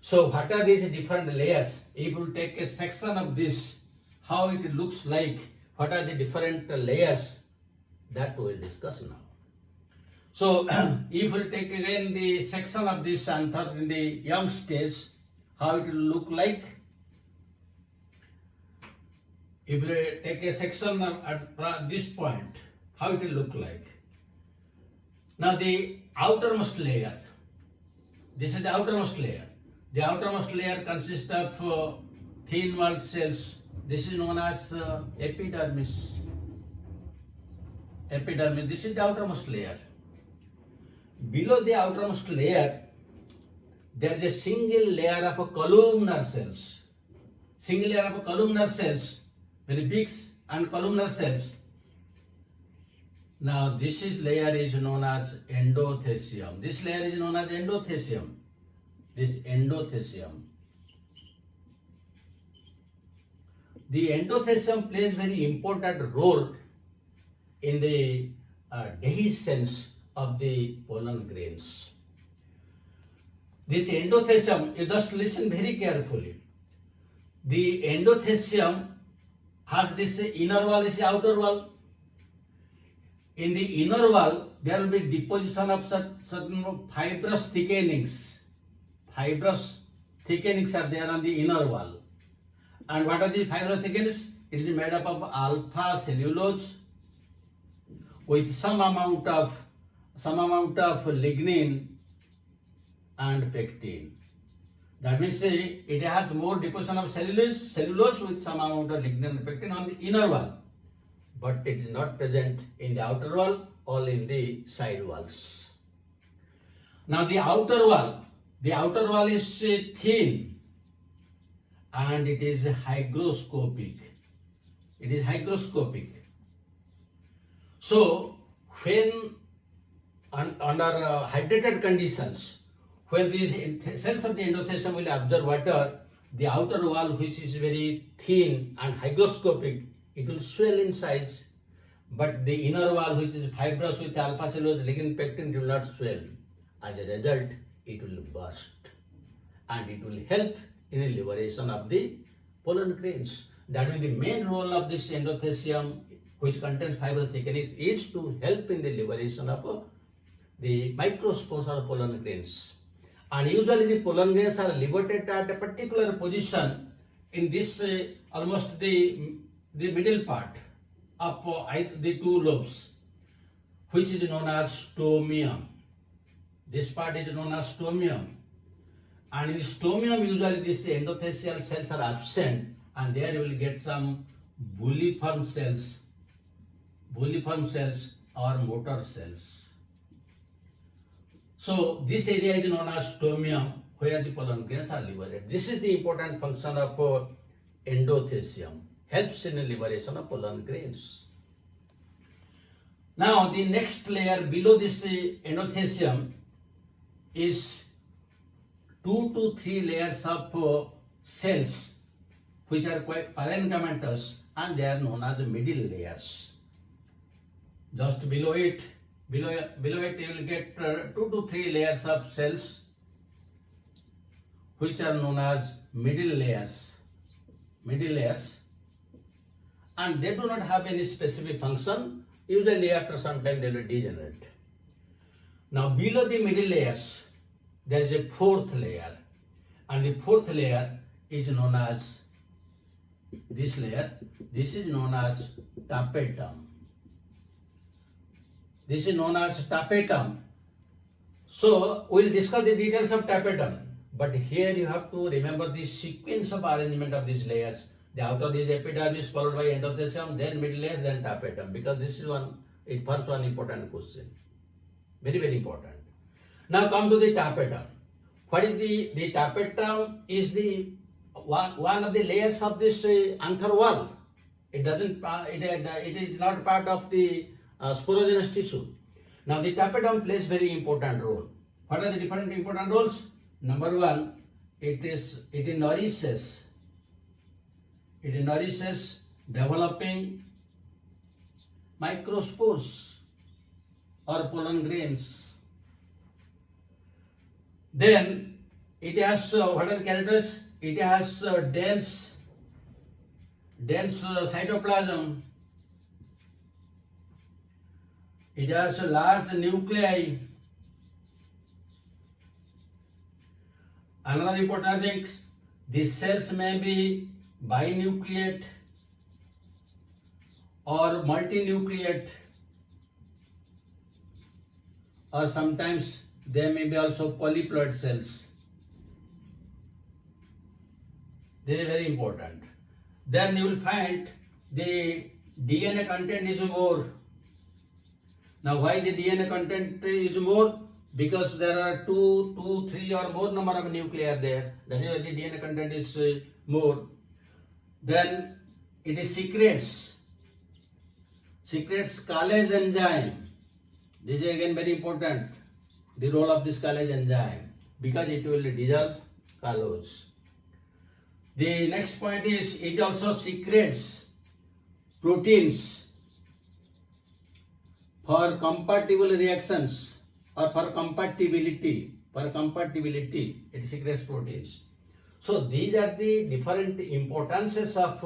So what are these different layers? If you take a section of this, how it looks like, what are the different layers, that we will discuss now. So if we take again the section of this anther in the young stage, how it will look like. If we take a section at this point, how it will look like. Now the outermost layer, this is the outermost layer. The outermost layer consists of thin walled cells. This is known as epidermis. Epidermis, this is the outermost layer. Below the outermost layer, there is a single layer of columnar cells. Single layer of columnar cells, very big and columnar cells. Now this layer is known as endothecium. This layer is known as endothecium. This endothecium. The endothecium plays very important role in the dehiscence of the pollen grains. This endothecium, you just listen very carefully. The endothecium has this inner wall, this outer wall. In the inner wall, there will be deposition of certain fibrous thickenings. Fibrous thickenings are there on the inner wall. And what are these fibrous thickenings? It is made up of alpha cellulose with some amount of lignin and pectin. That means it has more deposition of cellulose with some amount of lignin and pectin on the inner wall, but it is not present in the outer wall, all in the side walls. Now the outer wall is thin and it is hygroscopic. It is hygroscopic. So when under hydrated conditions, when these cells of the endothecium will absorb water, the outer wall, which is very thin and hygroscopic, it will swell in size, but the inner wall, which is fibrous with alpha cellulose, lignin, pectin, will not swell. As a result, it will burst and it will help in the liberation of the pollen grains. That means the main role of this endothecium, which contains fibrous thickenings, is to help in the liberation of the microspores or pollen grains. And usually the pollen grains are liberated at a particular position in this almost the middle part of the two lobes, which is known as stomium. This part is known as stomium. And in the stomium, usually these endothecial cells are absent, and there you will get some bulliform cells or motor cells. So this area is known as stomium, where the pollen grains are liberated. This is the important function of endothecium, helps in the liberation of pollen grains. Now the next layer below this endothecium is 2 to 3 layers of cells which are quite parenchymatous, and they are known as middle layers. Just below it you will get 2 to 3 layers of cells which are known as middle layers, and they do not have any specific function. Usually after some time they will degenerate. Now below the middle layers, there is a fourth layer, and the fourth layer is known as this layer. This is known as tapetum. This is known as tapetum. So we will discuss the details of tapetum, but here you have to remember the sequence of arrangement of these layers. The outer is epidermis, followed by endothecium, then middle layers, then tapetum, because this is it forms one important question. Very, very important. Now come to the tapetum. What is the tapetum? Is the one of the layers of this anther wall. It is not part of the sporogenous tissue. Now the tapetum plays very important role. What are the different important roles? Number one, it nourishes developing microspores or pollen grains. Then It has what are the characters? It has dense cytoplasm. It has a large nuclei. Another important thing, these cells may be binucleate or multinucleate, or sometimes they may be also polyploid cells. This is very important. Then you will find the DNA content is more. Now why the DNA content is more? Because there are 2, 3 or more number of nuclei are there. That is why the DNA content is more. Then it is secretes callase enzyme. This is again very important. The role of this callase enzyme, because it will dissolve callose. The next point is it also secretes proteins for compatible reactions or for compatibility. It secretes proteins. So these are the different importances of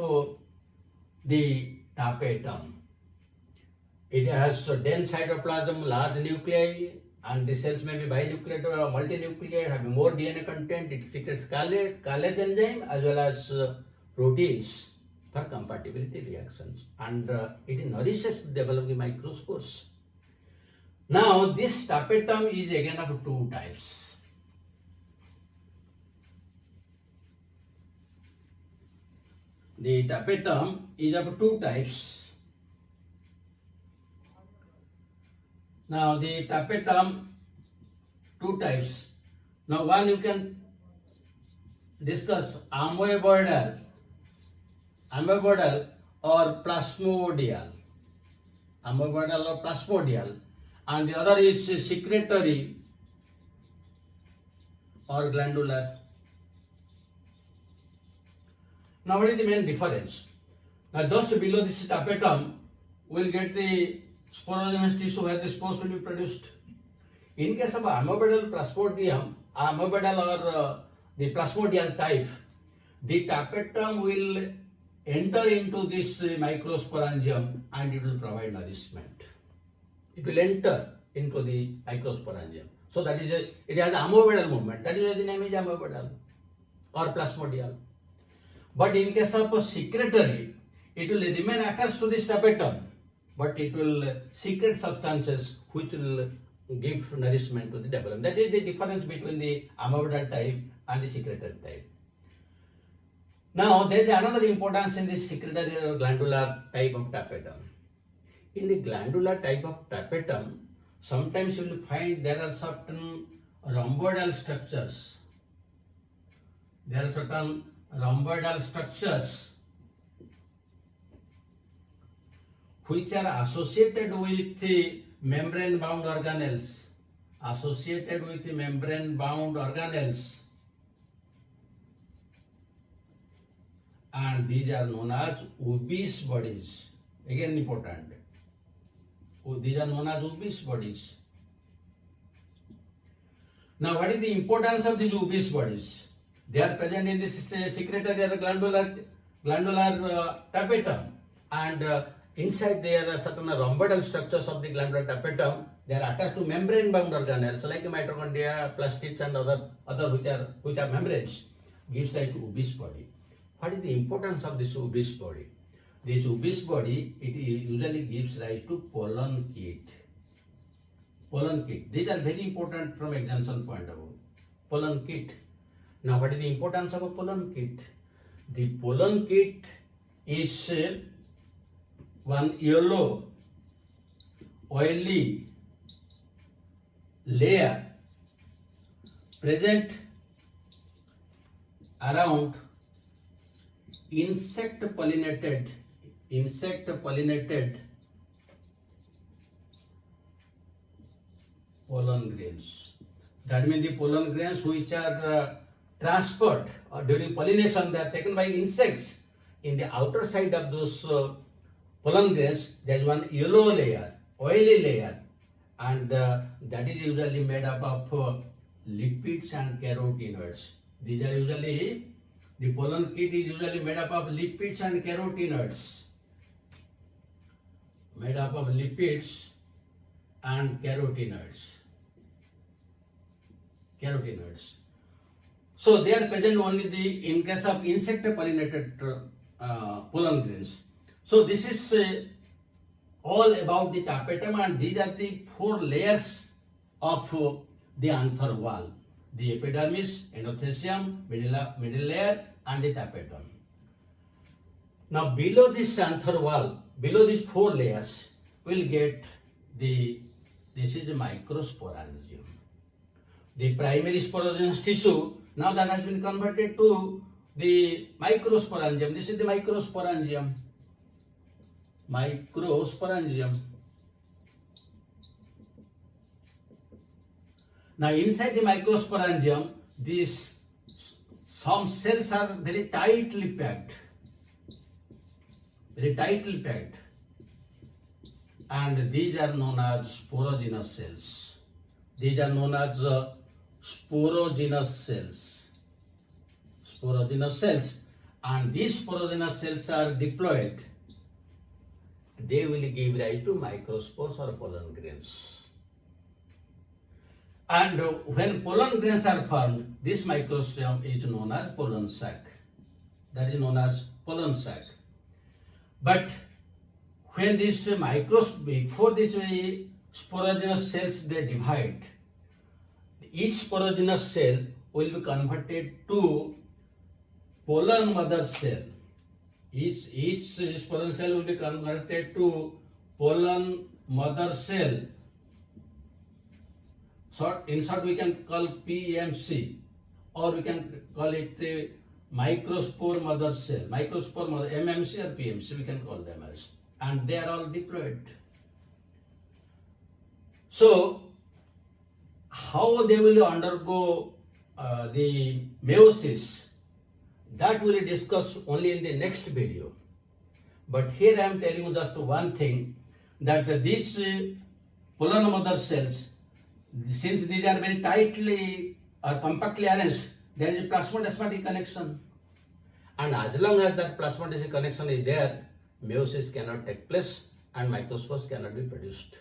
the tapetum. It has dense cytoplasm, large nuclei, and the cells may be binucleate or multinucleate, have more DNA content. It secretes callase enzyme as well as proteins for compatibility reactions, and it nourishes the developing microspores. Now this tapetum is again of two types. The tapetum is of two types. Now the tapetum, two types. Now one you can discuss amoeboidal or plasmodial. Amoeboidal or plasmodial, and the other is secretory or glandular. Now what is the main difference? Now just below this tapetum we will get the sporogenous tissue where the spores will be produced. In case of amoeboidal plasmodium, amoeboidal or the plasmodial type, the tapetum will enter into this microsporangium and it will provide nourishment. It will enter into the microsporangium. So that is it has amoeboidal movement. That is why the name is amoeboidal or plasmodial. But in case of secretory, it will remain attached to this tapetum, but it will secrete substances which will give nourishment to the development. That is the difference between the amoeboidal type and the secretory type. Now there is another importance in this secretory or glandular type of tapetum. In the glandular type of tapetum, sometimes you will find there are certain rhomboidal structures. There are certain rhomboidal structures which are associated with the membrane-bound organelles. And these are known as ubisch bodies. Again important. These are known as ubisch bodies. Now what is the importance of these ubisch bodies? They are present in this secretory or glandular tapetum, and inside there are certain rhomboidal structures of the glandular tapetum. They are attached to membrane-bound organelles like mitochondria, plastids, and other which are membranes, gives rise to ubisch body. What is the importance of this ubisch body? This ubisch body, it usually gives rise to pollenkit. These are very important from examination point of view. Pollenkit. Now what is the importance of a pollenkit? The pollenkit is one yellow oily layer present around insect pollinated pollen grains. That means the pollen grains which are transferred during pollination, they are taken by insects. In the outer side of those pollen grains, there is one yellow layer, oily layer, and that is usually made up of lipids and carotenoids. These are usually, the pollenkit is usually made up of lipids and carotenoids. Made up of lipids and carotenoids. So they are present only in case of insect pollinated pollen grains. So this is all about the tapetum, and these are the 4 layers of the anther wall: the epidermis, endothecium, middle layer, and the tapetum. Now below this anther wall, below these 4 layers, we'll get this is the microsporangium. The primary sporogenous tissue, now that has been converted to the microsporangium. This is the microsporangium. Now inside the microsporangium, some cells are very tightly packed, and these are known as sporogenous cells. Sporogenous cells, and these sporogenous cells are diploid. They will give rise to microspores or pollen grains. And when pollen grains are formed, this microspore is known as pollen sac. But when before this sporogenous cells they divide, each sporogenous cell will be converted to pollen mother cell. Each sporogenous cell will be converted to pollen mother cell. In short, we can call PMC, or we can call it the microspore mother cell. Microspore mother, MMC or PMC, we can call them as. And they are all diploid. So, how they will undergo the meiosis, that we will discuss only in the next video. But here I am telling you just one thing, that these pollen mother cells, since these are very tightly or compactly arranged, there is a plasmodesmatic connection. And as long as that plasmodesmatic connection is there, meiosis cannot take place and microspores cannot be produced.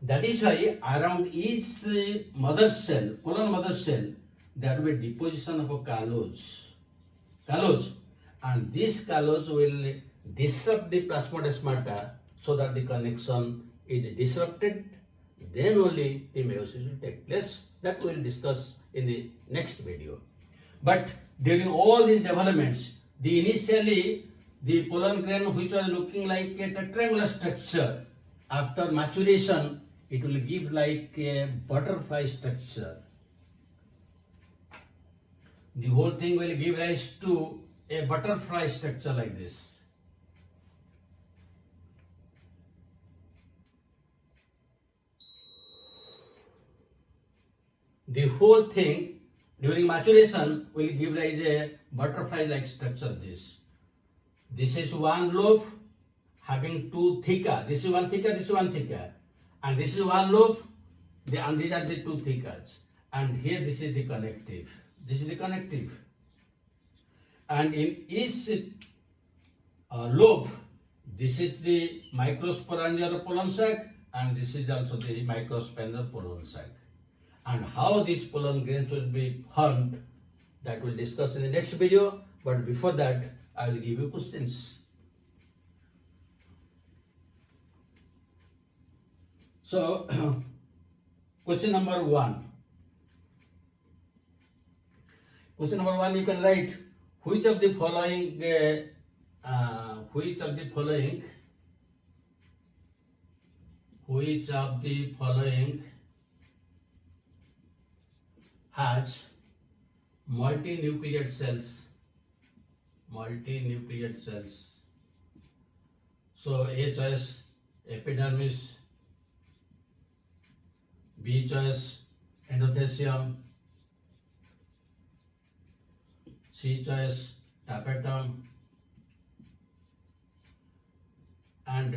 That is why around each mother cell, pollen mother cell, there will be deposition of a callose. And this callose will disrupt the plasmodesmata so that the connection is disrupted. Then only the meiosis will take place. That we will discuss in the next video. But during all these developments, initially the pollen grain which was looking like a tetraangular structure, after maturation it will give like a butterfly structure. The whole thing will give rise to a butterfly structure like this. The whole thing during maturation will give rise a butterfly-like structure. This is one lobe having 2 theca. This is one theca, this is one theca. And this is one lobe, and these are the 2 thecas. And here this is the connective. And in each lobe, this is the microsporangial pollen sac, and this is also the microsporangial pollen sac. And how these pollen grains will be formed, that we'll discuss in the next video. But before that, I will give you questions. So, question number 1. Question number 1, you can write which of the following has multinucleate cells. So A choice epidermis, B choice endothecium, C choice tapetum, and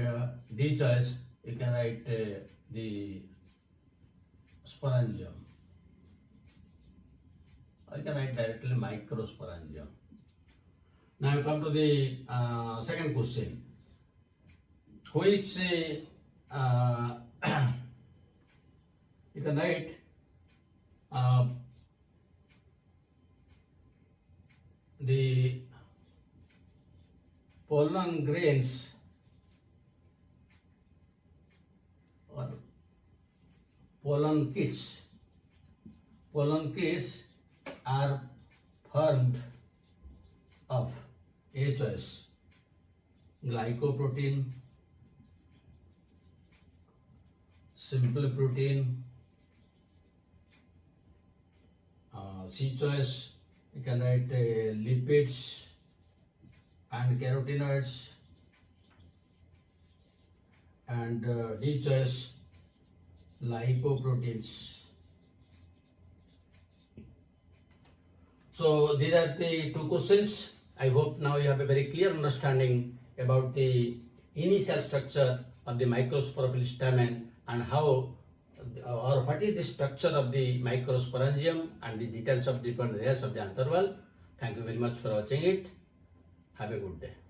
D choice you can write the sporangium. I can write directly microsporangium. Now come to the second question. Which you can write the pollen grains or pollen kits. Pollen kits are formed of A choice glycoprotein, simple protein, C choice you can write lipids and carotenoids, and D choice lipoproteins. So these are the two questions. I hope now you have a very clear understanding about the initial structure of the microsporophyll stamen and how or what is the structure of the microsporangium and the details of different layers of the anther wall. Thank you very much for watching it. Have a good day.